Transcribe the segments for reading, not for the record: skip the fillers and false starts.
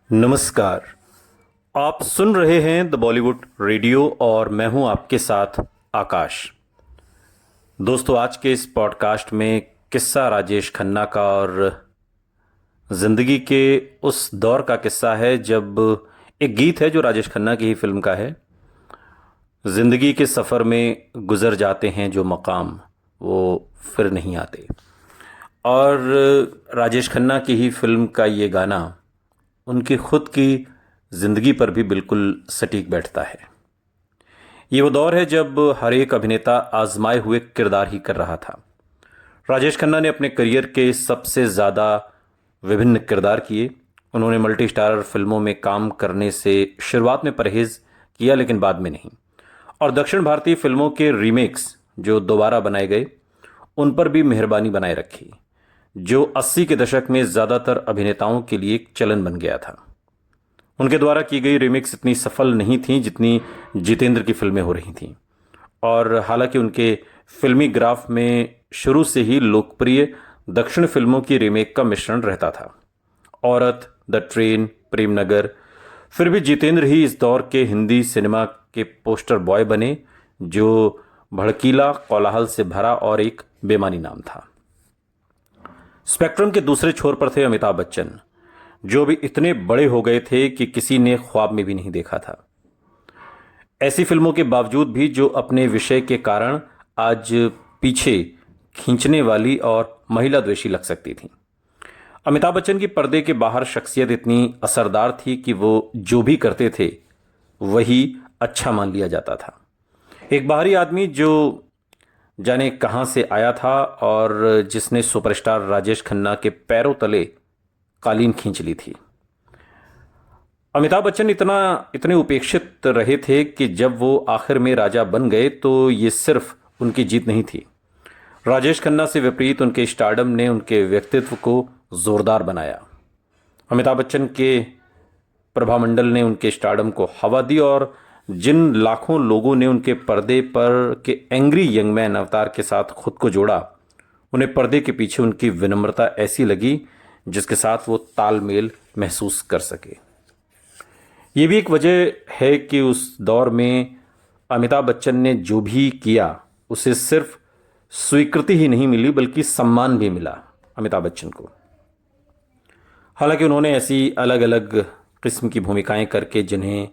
नमस्कार। आप सुन रहे हैं द बॉलीवुड रेडियो और मैं हूं आपके साथ आकाश। दोस्तों, आज के इस पॉडकास्ट में किस्सा राजेश खन्ना का और जिंदगी के उस दौर का किस्सा है जब एक गीत है जो राजेश खन्ना की ही फिल्म का है। जिंदगी के सफ़र में गुजर जाते हैं जो मकाम वो फिर नहीं आते। और राजेश खन्ना की ही फिल्म का ये गाना उनकी खुद की जिंदगी पर भी बिल्कुल सटीक बैठता है। ये वो दौर है जब हर एक अभिनेता आजमाए हुए किरदार ही कर रहा था। राजेश खन्ना ने अपने करियर के सबसे ज़्यादा विभिन्न किरदार किए। उन्होंने मल्टी स्टारर फिल्मों में काम करने से शुरुआत में परहेज किया, लेकिन बाद में नहीं। और दक्षिण भारतीय फिल्मों के रीमेक्स जो दोबारा बनाए गए उन पर भी मेहरबानी बनाए रखी, जो 80 के दशक में ज़्यादातर अभिनेताओं के लिए एक चलन बन गया था। उनके द्वारा की गई रीमिक्स इतनी सफल नहीं थी जितनी जितेंद्र की फिल्में हो रही थीं। और हालांकि उनके फिल्मी ग्राफ में शुरू से ही लोकप्रिय दक्षिण फिल्मों की रीमेक का मिश्रण रहता था, औरत, द ट्रेन, प्रेम नगर, फिर भी जितेंद्र ही इस दौर के हिंदी सिनेमा के पोस्टर बॉय बने, जो भड़कीला, कोलाहल से भरा और एक बेमानी नाम था। स्पेक्ट्रम के दूसरे छोर पर थे अमिताभ बच्चन, जो भी इतने बड़े हो गए थे कि किसी ने ख्वाब में भी नहीं देखा था। ऐसी फिल्मों के बावजूद भी जो अपने विषय के कारण आज पीछे खींचने वाली और महिला द्वेषी लग सकती थी। अमिताभ बच्चन की पर्दे के बाहर शख्सियत इतनी असरदार थी कि वो जो भी करते थे वही अच्छा मान लिया जाता था। एक बाहरी आदमी जो जाने कहां से आया था और जिसने सुपरस्टार राजेश खन्ना के पैरों तले कालीन खींच ली थी। अमिताभ बच्चन इतने उपेक्षित रहे थे कि जब वो आखिर में राजा बन गए तो ये सिर्फ उनकी जीत नहीं थी। राजेश खन्ना से विपरीत उनके स्टारडम ने उनके व्यक्तित्व को जोरदार बनाया। अमिताभ बच्चन के प्रभामंडल ने उनके स्टारडम को हवा दी और जिन लाखों लोगों ने उनके पर्दे पर के एंग्री यंग मैन अवतार के साथ खुद को जोड़ा, उन्हें पर्दे के पीछे उनकी विनम्रता ऐसी लगी जिसके साथ वो तालमेल महसूस कर सके। ये भी एक वजह है कि उस दौर में अमिताभ बच्चन ने जो भी किया उसे सिर्फ स्वीकृति ही नहीं मिली बल्कि सम्मान भी मिला अमिताभ बच्चन को। हालांकि उन्होंने ऐसी अलग अलग किस्म की भूमिकाएं करके जिन्हें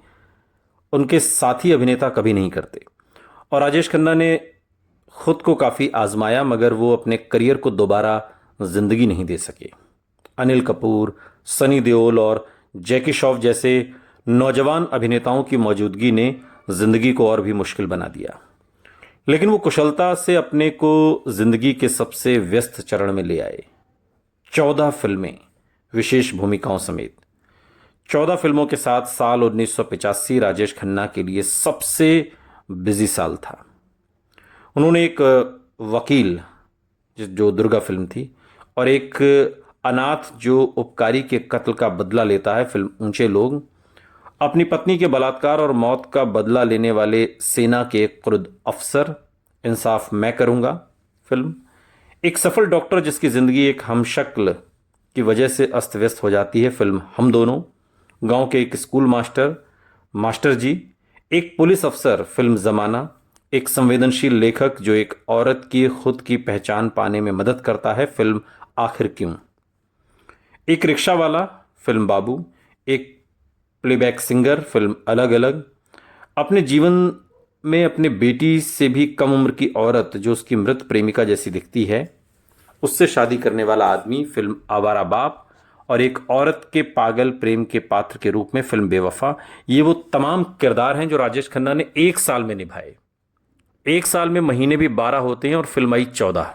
उनके साथी अभिनेता कभी नहीं करते। और राजेश खन्ना ने खुद को काफ़ी आजमाया, मगर वो अपने करियर को दोबारा जिंदगी नहीं दे सके। अनिल कपूर, सनी देओल और जैकी श्रॉफ जैसे नौजवान अभिनेताओं की मौजूदगी ने जिंदगी को और भी मुश्किल बना दिया, लेकिन वो कुशलता से अपने को जिंदगी के सबसे व्यस्त चरण में ले आए। 14 फिल्में, विशेष भूमिकाओं समेत 14 फिल्मों के साथ साल 1985 राजेश खन्ना के लिए सबसे बिजी साल था। उन्होंने एक वकील जो दुर्गा फिल्म थी और एक अनाथ जो उपकारी के कत्ल का बदला लेता है फिल्म ऊंचे लोग, अपनी पत्नी के बलात्कार और मौत का बदला लेने वाले सेना के एक क्रुद्ध अफसर, इंसाफ मैं करूंगा फिल्म, एक सफल डॉक्टर जिसकी जिंदगी एक हमशक्ल की वजह से अस्त व्यस्त हो जाती है फिल्म हम दोनों, गांव के एक स्कूल मास्टर, मास्टर जी, एक पुलिस अफसर फिल्म जमाना, एक संवेदनशील लेखक जो एक औरत की खुद की पहचान पाने में मदद करता है फिल्म आखिर क्यों, एक रिक्शा वाला फिल्म बाबू, एक प्लेबैक सिंगर फिल्म अलग अलग, अपने जीवन में अपने बेटी से भी कम उम्र की औरत जो उसकी मृत प्रेमिका जैसी दिखती है उससे शादी करने वाला आदमी फिल्म आवारा बाप, और एक औरत के पागल प्रेम के पात्र के रूप में फिल्म बेवफा। ये वो तमाम किरदार हैं जो राजेश खन्ना ने एक साल में निभाए। एक साल में महीने भी 12 होते हैं और फिल्म आई 14।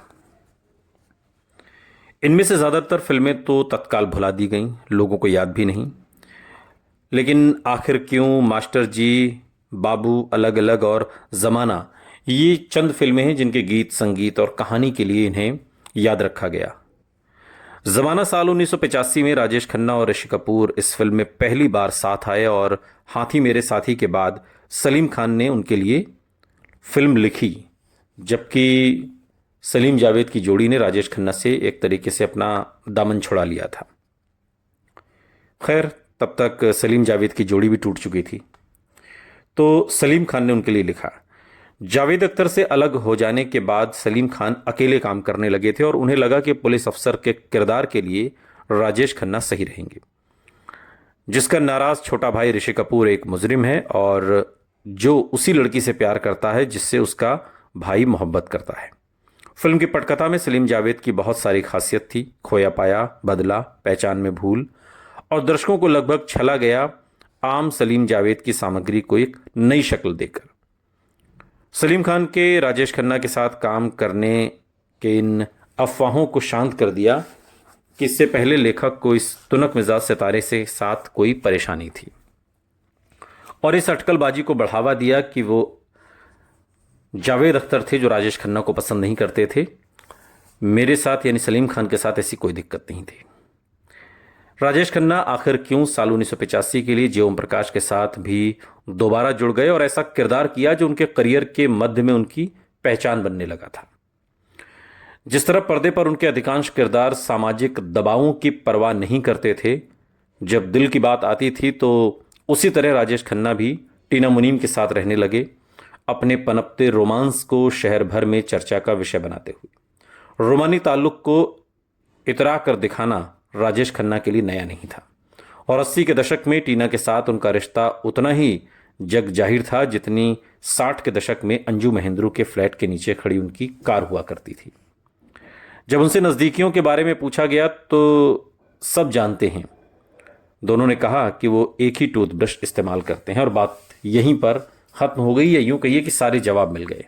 इनमें से ज्यादातर फिल्में तो तत्काल भुला दी गईं, लोगों को याद भी नहीं। लेकिन आखिर क्यों, मास्टर जी, बाबू, अलग अलग और जमाना, ये चंद फिल्में हैं जिनके गीत, संगीत और कहानी के लिए इन्हें याद रखा गया। जमाना साल 1985 में राजेश खन्ना और ऋषि कपूर इस फिल्म में पहली बार साथ आए और हाथी मेरे साथी के बाद सलीम खान ने उनके लिए फिल्म लिखी, जबकि सलीम जावेद की जोड़ी ने राजेश खन्ना से एक तरीके से अपना दामन छुड़ा लिया था। खैर, तब तक सलीम जावेद की जोड़ी भी टूट चुकी थी। तो सलीम खान ने उनके लिए लिखा, जावेद अख्तर से अलग हो जाने के बाद सलीम खान अकेले काम करने लगे थे और उन्हें लगा कि पुलिस अफसर के किरदार के लिए राजेश खन्ना सही रहेंगे, जिसका नाराज छोटा भाई ऋषि कपूर एक मुजरिम है और जो उसी लड़की से प्यार करता है जिससे उसका भाई मोहब्बत करता है। फिल्म की पटकथा में सलीम जावेद की बहुत सारी खासियत थी, खोया पाया, बदला, पहचान में भूल, और दर्शकों को लगभग छला गया आम सलीम जावेद की सामग्री को एक नई शक्ल देकर। सलीम खान के राजेश खन्ना के साथ काम करने के इन अफवाहों को शांत कर दिया कि इससे पहले लेखक को इस तुनक मिजाज सितारे से साथ कोई परेशानी थी, और इस अटकलबाजी को बढ़ावा दिया कि वो जावेद अख्तर थे जो राजेश खन्ना को पसंद नहीं करते थे। मेरे साथ यानी सलीम खान के साथ ऐसी कोई दिक्कत नहीं थी। राजेश खन्ना आखिर क्यों साल 1985 के लिए जे ओम प्रकाश के साथ भी दोबारा जुड़ गए और ऐसा किरदार किया जो उनके करियर के मध्य में उनकी पहचान बनने लगा था। जिस तरह पर्दे पर उनके अधिकांश किरदार सामाजिक दबावों की परवाह नहीं करते थे, जब दिल की बात आती थी तो उसी तरह राजेश खन्ना भी टीना मुनीम के साथ रहने लगे, अपने पनपते रोमांस को शहर भर में चर्चा का विषय बनाते हुए। रोमानी ताल्लुक को इतरा कर दिखाना राजेश खन्ना के लिए नया नहीं था, और 80 के दशक में टीना के साथ उनका रिश्ता उतना ही जग जाहिर था जितनी 60 के दशक में अंजू महेंद्रू के फ्लैट के नीचे खड़ी उनकी कार हुआ करती थी। जब उनसे नज़दीकियों के बारे में पूछा गया तो सब जानते हैं, दोनों ने कहा कि वो एक ही टूथब्रश इस्तेमाल करते हैं, और बात यहीं पर खत्म हो गई, या यूं कहिए कि सारे जवाब मिल गए।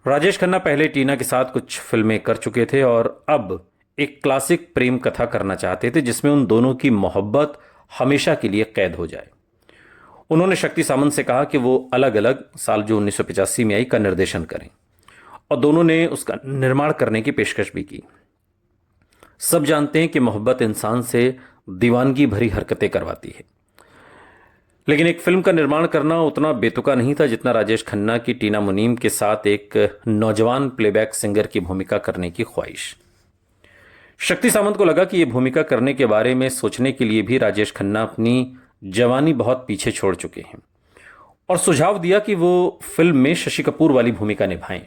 राजेश खन्ना पहले टीना के साथ कुछ फिल्में कर चुके थे और अब एक क्लासिक प्रेम कथा करना चाहते थे जिसमें उन दोनों की मोहब्बत हमेशा के लिए कैद हो जाए। उन्होंने शक्ति सामंत से कहा कि वो अलग अलग साल जो 1985 में आई का निर्देशन करें, और दोनों ने उसका निर्माण करने की पेशकश भी की। सब जानते हैं कि मोहब्बत इंसान से दीवानगी भरी हरकतें करवाती है, लेकिन एक फिल्म का निर्माण करना उतना बेतुका नहीं था जितना राजेश खन्ना की टीना मुनीम के साथ एक नौजवान प्लेबैक सिंगर की भूमिका करने की ख्वाहिश। शक्ति सामंत को लगा कि यह भूमिका करने के बारे में सोचने के लिए भी राजेश खन्ना अपनी जवानी बहुत पीछे छोड़ चुके हैं, और सुझाव दिया कि वो फिल्म में शशि कपूर वाली भूमिका निभाएं।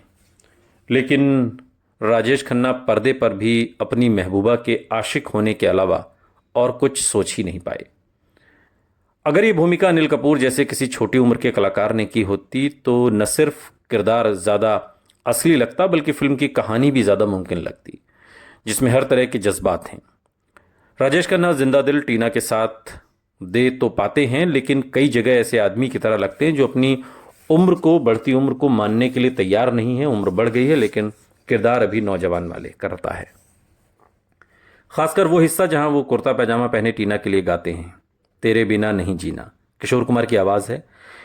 लेकिन राजेश खन्ना पर्दे पर भी अपनी महबूबा के आशिक होने के अलावा और कुछ सोच ही नहीं पाए। अगर ये भूमिका अनिल कपूर जैसे किसी छोटी उम्र के कलाकार ने की होती तो न सिर्फ किरदार ज़्यादा असली लगता बल्कि फिल्म की कहानी भी ज़्यादा मुमकिन लगती, जिसमें हर तरह के जज्बात हैं। राजेश खन्ना जिंदा दिल टीना के साथ दे तो पाते हैं, लेकिन कई जगह ऐसे आदमी की तरह लगते हैं जो अपनी उम्र को, बढ़ती उम्र को मानने के लिए तैयार नहीं है। उम्र बढ़ गई है लेकिन किरदार अभी नौजवान वाले करता है। खासकर वो हिस्सा जहां वो कुर्ता पैजामा पहने टीना के लिए गाते हैं, तेरे बिना नहीं जीना, किशोर कुमार की आवाज़ है।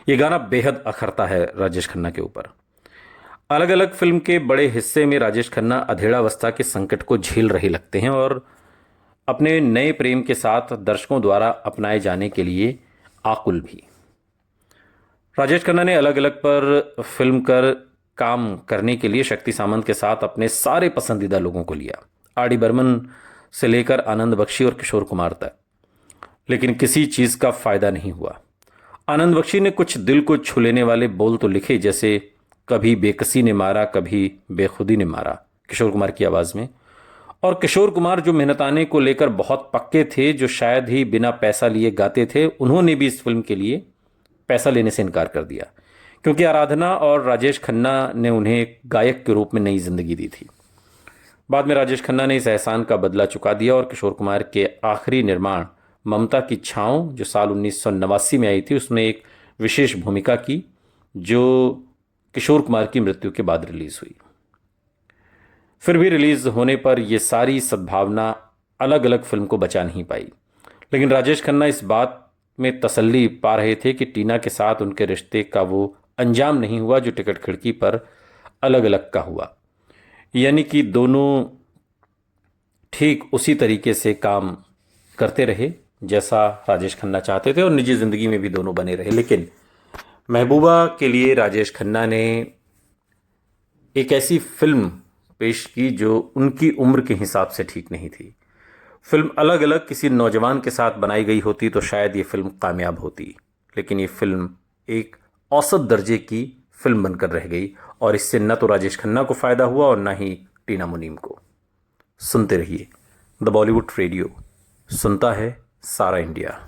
ये गाना बेहद अखरता है राजेश खन्ना के ऊपर। अलग अलग फिल्म के बड़े हिस्से में राजेश खन्ना अधेड़ावस्था के संकट को झेल रहे लगते हैं और अपने नए प्रेम के साथ दर्शकों द्वारा अपनाए जाने के लिए आकुल भी। राजेश खन्ना ने अलग अलग पर फिल्म कर काम करने के लिए शक्ति सामंत के साथ अपने सारे पसंदीदा लोगों को लिया, आर डी बर्मन से लेकर आनंद बख्शी और किशोर कुमार तक, लेकिन किसी चीज़ का फायदा नहीं हुआ। आनंद बख्शी ने कुछ दिल को छू लेने वाले बोल तो लिखे, जैसे कभी बेकसी ने मारा कभी बेखुदी ने मारा, किशोर कुमार की आवाज़ में। और किशोर कुमार जो मेहनताने को लेकर बहुत पक्के थे, जो शायद ही बिना पैसा लिए गाते थे, उन्होंने भी इस फिल्म के लिए पैसा लेने से इनकार कर दिया, क्योंकि आराधना और राजेश खन्ना ने उन्हें एक गायक के रूप में नई जिंदगी दी थी। बाद में राजेश खन्ना ने इस एहसान का बदला चुका दिया और किशोर कुमार के आखिरी निर्माण ममता की छाँव, जो साल 1989 में आई थी, उसमें एक विशेष भूमिका की जो किशोर कुमार की मृत्यु के बाद रिलीज हुई। फिर भी रिलीज होने पर यह सारी सद्भावना अलग अलग फिल्म को बचा नहीं पाई, लेकिन राजेश खन्ना इस बात में तसल्ली पा रहे थे कि टीना के साथ उनके रिश्ते का वो अंजाम नहीं हुआ जो टिकट खिड़की पर अलग अलग का हुआ, यानी कि दोनों ठीक उसी तरीके से काम करते रहे जैसा राजेश खन्ना चाहते थे और निजी जिंदगी में भी दोनों बने रहे। लेकिन महबूबा के लिए राजेश खन्ना ने एक ऐसी फिल्म पेश की जो उनकी उम्र के हिसाब से ठीक नहीं थी। फिल्म अलग अलग किसी नौजवान के साथ बनाई गई होती तो शायद ये फिल्म कामयाब होती, लेकिन ये फिल्म एक औसत दर्जे की फिल्म बनकर रह गई और इससे न तो राजेश खन्ना को फायदा हुआ और न ही टीना मुनीम को। सुनते रहिए द बॉलीवुड रेडियो, सुनता है सारा इंडिया।